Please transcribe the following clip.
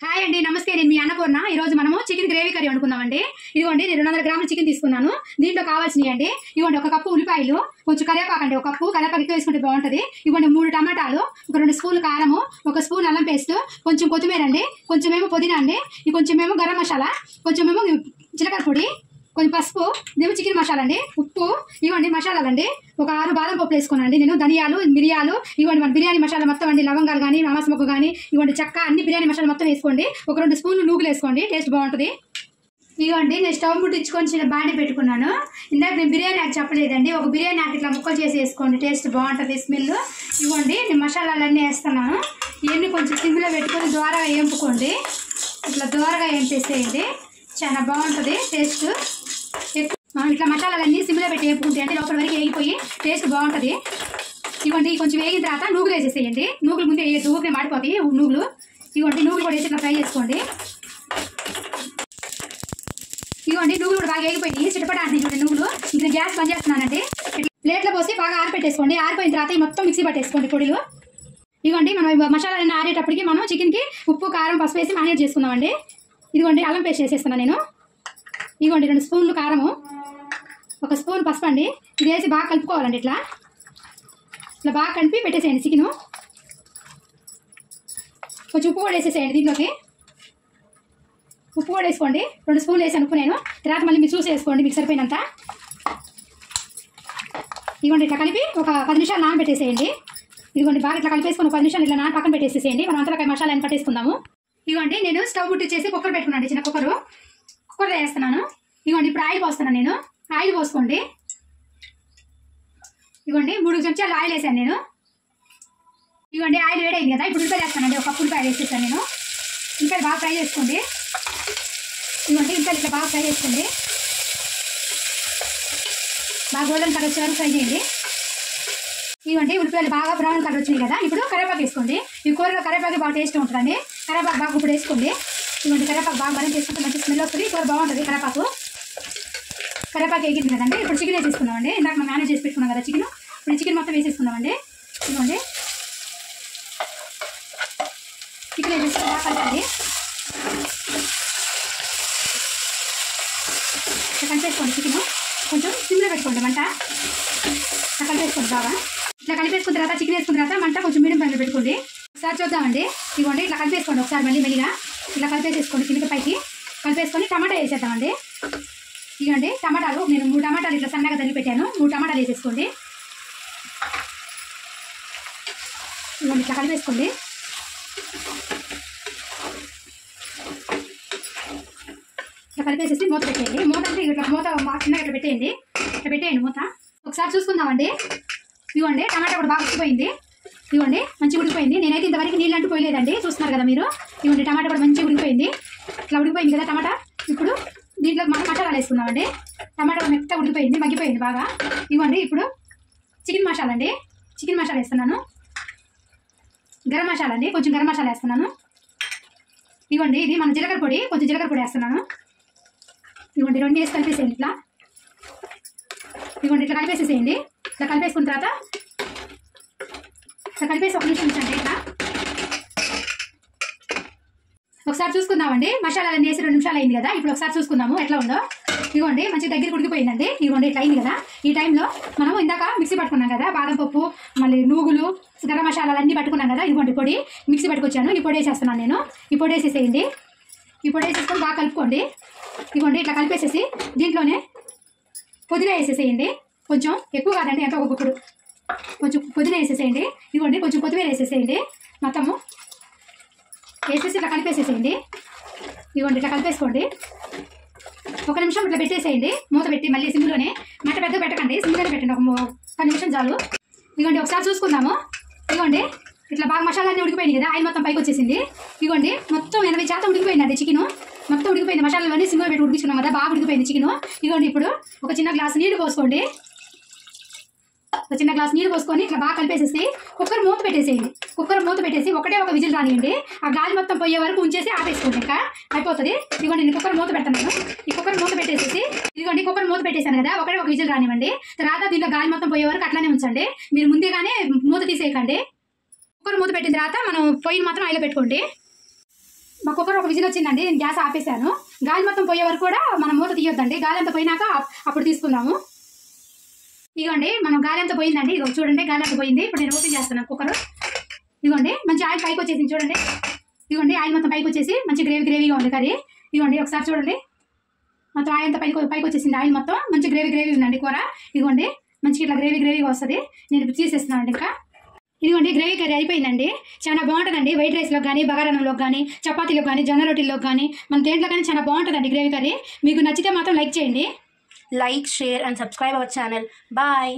Hi అండి, నమస్తే. నేను మీ అన్నపూర్ణ. ఈ రోజు మనము చికెన్ గ్రేవీ కర్రీ వండుకుందామండి. ఇదిగోండి, నేను 200 గ్రాముల చికెన్ తీసుకున్నాను. దీంట్లో కావాల్సినవి అండి, ఇదిగోండి, ఒక కప్పు ఉల్లిపాయలు, కొంచెం కరివేపాకు అండి, ఒక కప్పు కరివేపాకు ఎక్కువ వేసుకుంటే బాగుంటుంది. ఇదిగోండి 3 టమాటాలు, ఒక 2 స్పూన్లు కారము, ఒక స్పూన్ అల్లం పేస్ట్, కొంచెం కొత్తిమీర అండి, కొంచెమేమో పుదీనా అండి, కొంచెమేమో గరం మసాలా, కొంచెమేమో జీలకర్ర పొడి, కొంచెం పసుపు, ఇదేమో చికెన్ మసాలా అండి, ఉప్పు, ఇవ్వండి మసాలాలండి. ఒక 6 బాదం పప్పులు వేసుకోనండి నేను, ధనియాలు, మిరియాలు, ఇవ్వండి మన బిర్యానీ మసాలా మొత్తం అండి, లవంగాలు కానీ మామస్ మొక్క కానీ, ఇవ్వండి చెక్క, అన్ని బిర్యానీ మసాలా మొత్తం వేసుకోండి. ఒక 2 స్పూన్లు నూగులు వేసుకోండి, టేస్ట్ బాగుంటుంది. ఇవ్వండి, నేను స్టవ్ ముట్టించుకొని చిన్న బాండి పెట్టుకున్నాను. ఇందాక నేను బిర్యానీ ఆకు చెప్పలేదండి, ఒక బిర్యానీ ఆకు ఇట్లా ముక్కలు చేసి వేసుకోండి, టేస్ట్ బాగుంటుంది, స్మెల్. ఇవ్వండి, నేను మసాలాలన్నీ వేస్తున్నాను. ఇవన్నీ కొంచెం సిమ్లో పెట్టుకొని దోరగా వేపుకోండి. ఇట్లా దోరగా వేపేసేయండి, చాలా బాగుంటుంది టేస్ట్. ఇట్లా మసాలాలన్నీ సిమ్లో పెట్టి వేపుకుంటే అంటే లోపల వరకు వేగిపోయి టేస్ట్ బాగుంటుంది. ఇవ్వండి, కొంచెం వేగిన తర్వాత నూగులు వేసేసేయండి. నూగులు ముందే వేయద్దు, ఊపిరి మాడిపోతాయి నూగులు. ఇవ్వండి, నూగులు కూడా వేసి ఇట్లా ఫ్రై చేసుకోండి. ఇవ్వండి, నూగులు కూడా బాగా వేగిపోయి చిటపట అంటే చూడండి నూగులు. ఇక్కడ గ్యాస్ బంద్ చేస్తున్నానండి. ప్లేట్లో పోసి బాగా ఆరిపెట్టేసుకోండి. ఆరిపోయిన తర్వాత ఈ మొత్తం మిక్సీ పట్టేసుకోండి పొడిలు. ఇవ్వండి, మనం మసాలాలన్నీ ఆరేటప్పటికి మనం చికెన్కి ఉప్పు, కారం, పసుపు వేసి మ్యారినేట్ చేసుకుందామండి. ఇదిగోండి, అల్లం పేస్ట్ వేసేస్తున్నాను నేను. ఇదిగోండి 2 స్పూన్లు కారము, 1 స్పూన్ పసుపు అండి. ఇది వేసి బాగా కలుపుకోవాలండి. ఇట్లా బాగా కలిపి పెట్టేసేయండి చికెను. కొంచెం ఉప్పు కూడా వేసేసేయండి దీంట్లోకి. ఉప్పు కూడా వేసుకోండి, 2 స్పూన్లు వేసాను ఉప్పు నేను. తర్వాత మళ్ళీ మీరు చూసి వేసుకోండి మీకు సరిపోయినంత. ఇదిగోండి, ఇట్లా కలిపి ఒక 10 నిమిషాలు నానబెట్టేసేయండి. ఇదిగోండి, బాగా ఇట్లా కలిపేసుకొని 10 నిమిషాలు ఇట్లా పక్కన పెట్టేసేసేయండి. మనం అంతలో మసాలాని పట్టేసుకుందాము. ఇదిగోండి, నేను స్టవ్ ముట్టించేసి కుక్కర్ పెట్టుకున్నాను, చిన్న కుక్కర్లో వేస్తున్నాను. ఇదిగోండి, ఇప్పుడు ఆయిల్ పోస్తున్నాను నేను. ఆయిల్ పోసుకోండి. ఇదిగోండి 3 చెంచాలు ఆయిల్ వేసాను నేను. ఇదిగోండి, ఆయిల్ వేడైంది కదా, ఇప్పుడు ఉల్లిపాయలు వేస్తానండి. ఒక కప్పు ఉల్లిపాయలు వేసేసాను నేను. ఉల్లిపాయలు బాగా ఫ్రై చేసుకోండి. ఇదిగోండి, ఉల్లిపాయలు ఇట్లా బాగా ఫ్రై చేసుకోండి. బాగా గోల్డెన్ కలర్ వచ్చే వరకు ఫ్రై చేయండి. ఇదిగోండి, ఉల్లిపాయలు బాగా బ్రౌన్ కలర్ వచ్చినాయి కదా, ఇప్పుడు కరివేపాకు వేసుకోండి. ఈ కూరలో కరివేపాకు బాగా టేస్ట్ ఉంటుందండి. కరివేపాకు బాగా ఇప్పుడు వేసుకోండి. ఇదిగోండి, కరివేపాకు బాగా మరింత వేసుకుంటే మంచి స్మెల్ వస్తుంది. కూర బాగుంటుంది. కరివేపాకు వేగింది కదండి, ఇప్పుడు చికెన్ వేసేసుకుందామండి. ఇందాక మనం మేనేజ్ చేసి పెట్టుకున్నాం కదా చికెన్, ఇప్పుడు చికెన్ మొత్తం వేసేసుకుందామండి. ఇదిగోండి, చికెన్ వేసేసి బాగా కలపాలి. ఇట్లా కలిపేసుకోండి. చికెన్ కొంచెం సిమ్లో పెట్టుకోండి మంట. ఇట్లా కలిపేసుకోండి బాగా. ఇట్లా కలిపేసుకున్న తర్వాత చికెన్ వేసుకున్న తర్వాత మంట కొంచెం మీడియం ఫ్లేమ్లో పెట్టుకోండి. ఒకసారి చూద్దామండి. ఇదిగోండి, ఇట్లా కలిపేసుకోండి ఒకసారి మళ్ళీ మెల్లిగా. ఇట్లా కలిపేసేసుకోండి కింద పైకి కలిపేసుకొని టమాటా వేసేద్దామండి. ఇదిగోండి, టమాటాలు నేను 3 టమాటాలు ఇట్లా సన్నగా తరిగి పెట్టాను. 3 టమాటాలు వేసేసుకోండి. ఇదిగోండి, ఇట్లా కలిపేసుకోండి. ఇట్లా కలిపేసేసి మూత పెట్టేయండి. మూత అంటే ఇట్లా మూత చిన్నగా ఇట్లా పెట్టేయండి. ఇట్లా పెట్టేయండి మూత. ఒకసారి చూసుకుందామండి. ఇదిగోండి, టమాటా కూడా బాగా ఉడికిపోయింది. ఇదిగోండి, మంచిగా ఉడికిపోయింది. నేనైతే ఇంతవరకు నీళ్ళు అంటూ పోయలేదండి, చూస్తున్నారు కదా మీరు. ఇదిగోండి, టమాటా కూడా మంచిగా ఉడికిపోయింది. ఇట్లా ఉడికిపోయింది కదా టమాటా. ఇప్పుడు దీంట్లో మనం మసాలాలు వేసుకుందామండి. టమాటా మెత్తగా ఉడికిపోయింది, మగ్గిపోయింది బాగా. ఇవ్వండి, ఇప్పుడు చికెన్ మసాలా అండి. చికెన్ మసాలా వేస్తున్నాను. గరం మసాలా అండి, కొంచెం గరం మసాలా వేస్తున్నాను. ఇవ్వండి, ఇది మన జీలకర్ర పొడి, కొంచెం జీలకర్ర పొడి వేస్తున్నాను. ఇవ్వండి, 2 వేసి కలిపేసేయండి. ఇవ్వండి, ఇట్లా కలిపేసేసేయండి. ఇట్లా కలిపేసుకున్న తర్వాత ఇట్లా కలిపేసి 1 నిమిషం ఉంచండి. ఇట్లా ఒకసారి చూసుకుందామండి. మసాలాలన్నీ వేసి 2 నిమిషాలు అయింది కదా, ఇప్పుడు ఒకసారి చూసుకుందాము ఎట్లా ఉందో. ఇదిగోండి, మంచి దగ్గర ఉడికిపోయిందండి. ఇదిగోండి, ఇట్లా అయింది కదా. ఈ టైంలో మనం ఇందాక మిక్సీ పట్టుకున్నాం కదా, బాదం పప్పు, మళ్ళీ నూగులు, గరం మసాలాలు అన్నీ పట్టుకున్నాం కదా. ఇదిగోండి పొడి మిక్సీ పట్టుకొచ్చాను. ఈ పొడి వేసేస్తున్నాను నేను. ఈ పొడి వేసేసేయండి. ఈ పొడి వేసేసుకొని బాగా కలుపుకోండి. ఇదిగోండి, ఇట్లా కలిపేసేసి దీంట్లోనే పుదీనా వేసేసేయండి. కొంచెం ఎక్కువ కాదండి, ఎంతో ఒకప్పుడు కొంచెం పుదీనా వేసేసేయండి. ఇదిగోండి, కొంచెం కొత్తిమీర వేసేసేయండి. మొత్తము వేసేసి ఇట్లా కలిపేసేసేయండి. ఇదిగోండి, ఇట్లా కలిపేసుకోండి. 1 నిమిషం ఇట్లా పెట్టేసేయండి. మూత పెట్టి మళ్ళీ సిమ్లోనే, మంట పెద్ద పెట్టకండి, సిమ్లోనే పెట్టండి. ఒక 10 నిమిషం చాలు. ఇదిగోండి, ఒకసారి చూసుకుందాము. ఇదిగోండి, ఇట్లా బాగా మసాలాన్ని ఉడికిపోయింది కదా, ఆయిల్ మొత్తం పైకి వచ్చేసింది. ఇదిగోండి, మొత్తం 80% ఉడికిపోయిందండి చికెను. మొత్తం ఉడికిపోయింది. మసాలాలన్నీ సిమ్లో పెట్టి ఉడికించుకున్నాం కదా, బాగా ఉడికిపోయింది చికెను. ఇదిగోండి, ఇప్పుడు ఒక చిన్న గ్లాసు నీళ్ళు పోసుకోండి. ఒక చిన్న గ్లాస్ నీళ్ళు పోసుకొని ఇట్లా బాగా కలిపేసేసి కుక్కర్ మూత పెట్టేసేయండి. కుక్కర్ మూత పెట్టేసి ఒకటే ఒక విజిల్ రానియండి. ఆ గాలి మొత్తం పోయే వరకు ఉంచేసి ఆపేసుకోండి, ఇంకా అయిపోతుంది. ఇదిగోండి, నేను కుక్కర్ మూత పెడుతున్నాను. ఈ కుక్కర్ మూత పెట్టేసేసి ఇదిగోండి, కుక్కర్ మూత పెట్టేశాను కదా, ఒకటే ఒక విజిల్ రానివ్వండి. తర్వాత దీంట్లో గాలి మొత్తం పోయే వరకు అట్లానే ఉంచండి. మీరు ముందేగానే మూత తీసేయకండి. కుక్కర్ మూత పెట్టిన తర్వాత మనం పొయ్యిని మాత్రం ఆయిల్ పెట్టుకోండి. మా కుక్కర్ ఒక విజిల్ వచ్చిందండి, నేను గ్యాస్ ఆపేసాను. గాలి మొత్తం పోయే వరకు కూడా మనం మూత తీయొద్దండి, గాలి అంతా పోయినాక అప్పుడు తీసుకుందాము. ఇదిగోండి మనం గాలి అంతా పోయిందండి, ఇదిగో చూడండి గాలి అంతా పోయింది. ఇప్పుడు నేను ఓపెన్ చేస్తున్నాను కుక్కర్. ఇదిగోండి మంచి ఆయిల్ పైకి వచ్చేసింది చూడండి. ఇదిగోండి ఆయిల్ మొత్తం పైకి వచ్చేసి మంచి గ్రేవీగా ఉంది కర్రీ. ఇదిగోండి ఒకసారి చూడండి, మొత్తం ఆయిల్ అంతా పైకి వచ్చేసింది, ఆయిల్ మొత్తం మంచి గ్రేవీ ఉందండి కూర. ఇదిగోండి మంచిగా ఇట్లా గ్రేవీగా వస్తుంది. నేను ఇప్పుడు తీసేస్తున్నాను అండి. ఇంకా ఇదిగోండి గ్రేవీ కర్రీ అయిపోయిందండి. చాలా బాగుంటుందండి, వైట్ రైస్లో కానీ, బగారాన్నంలో కానీ, చపాతీలో కానీ, జొన్న రొట్టెల్లో కానీ, మన దేంట్లో కానీ చాలా బాగుంటుందండి గ్రేవీ కర్రీ. మీకు నచ్చితే మాత్రం లైక్ చేయండి. Like, share and subscribe our channel. Bye.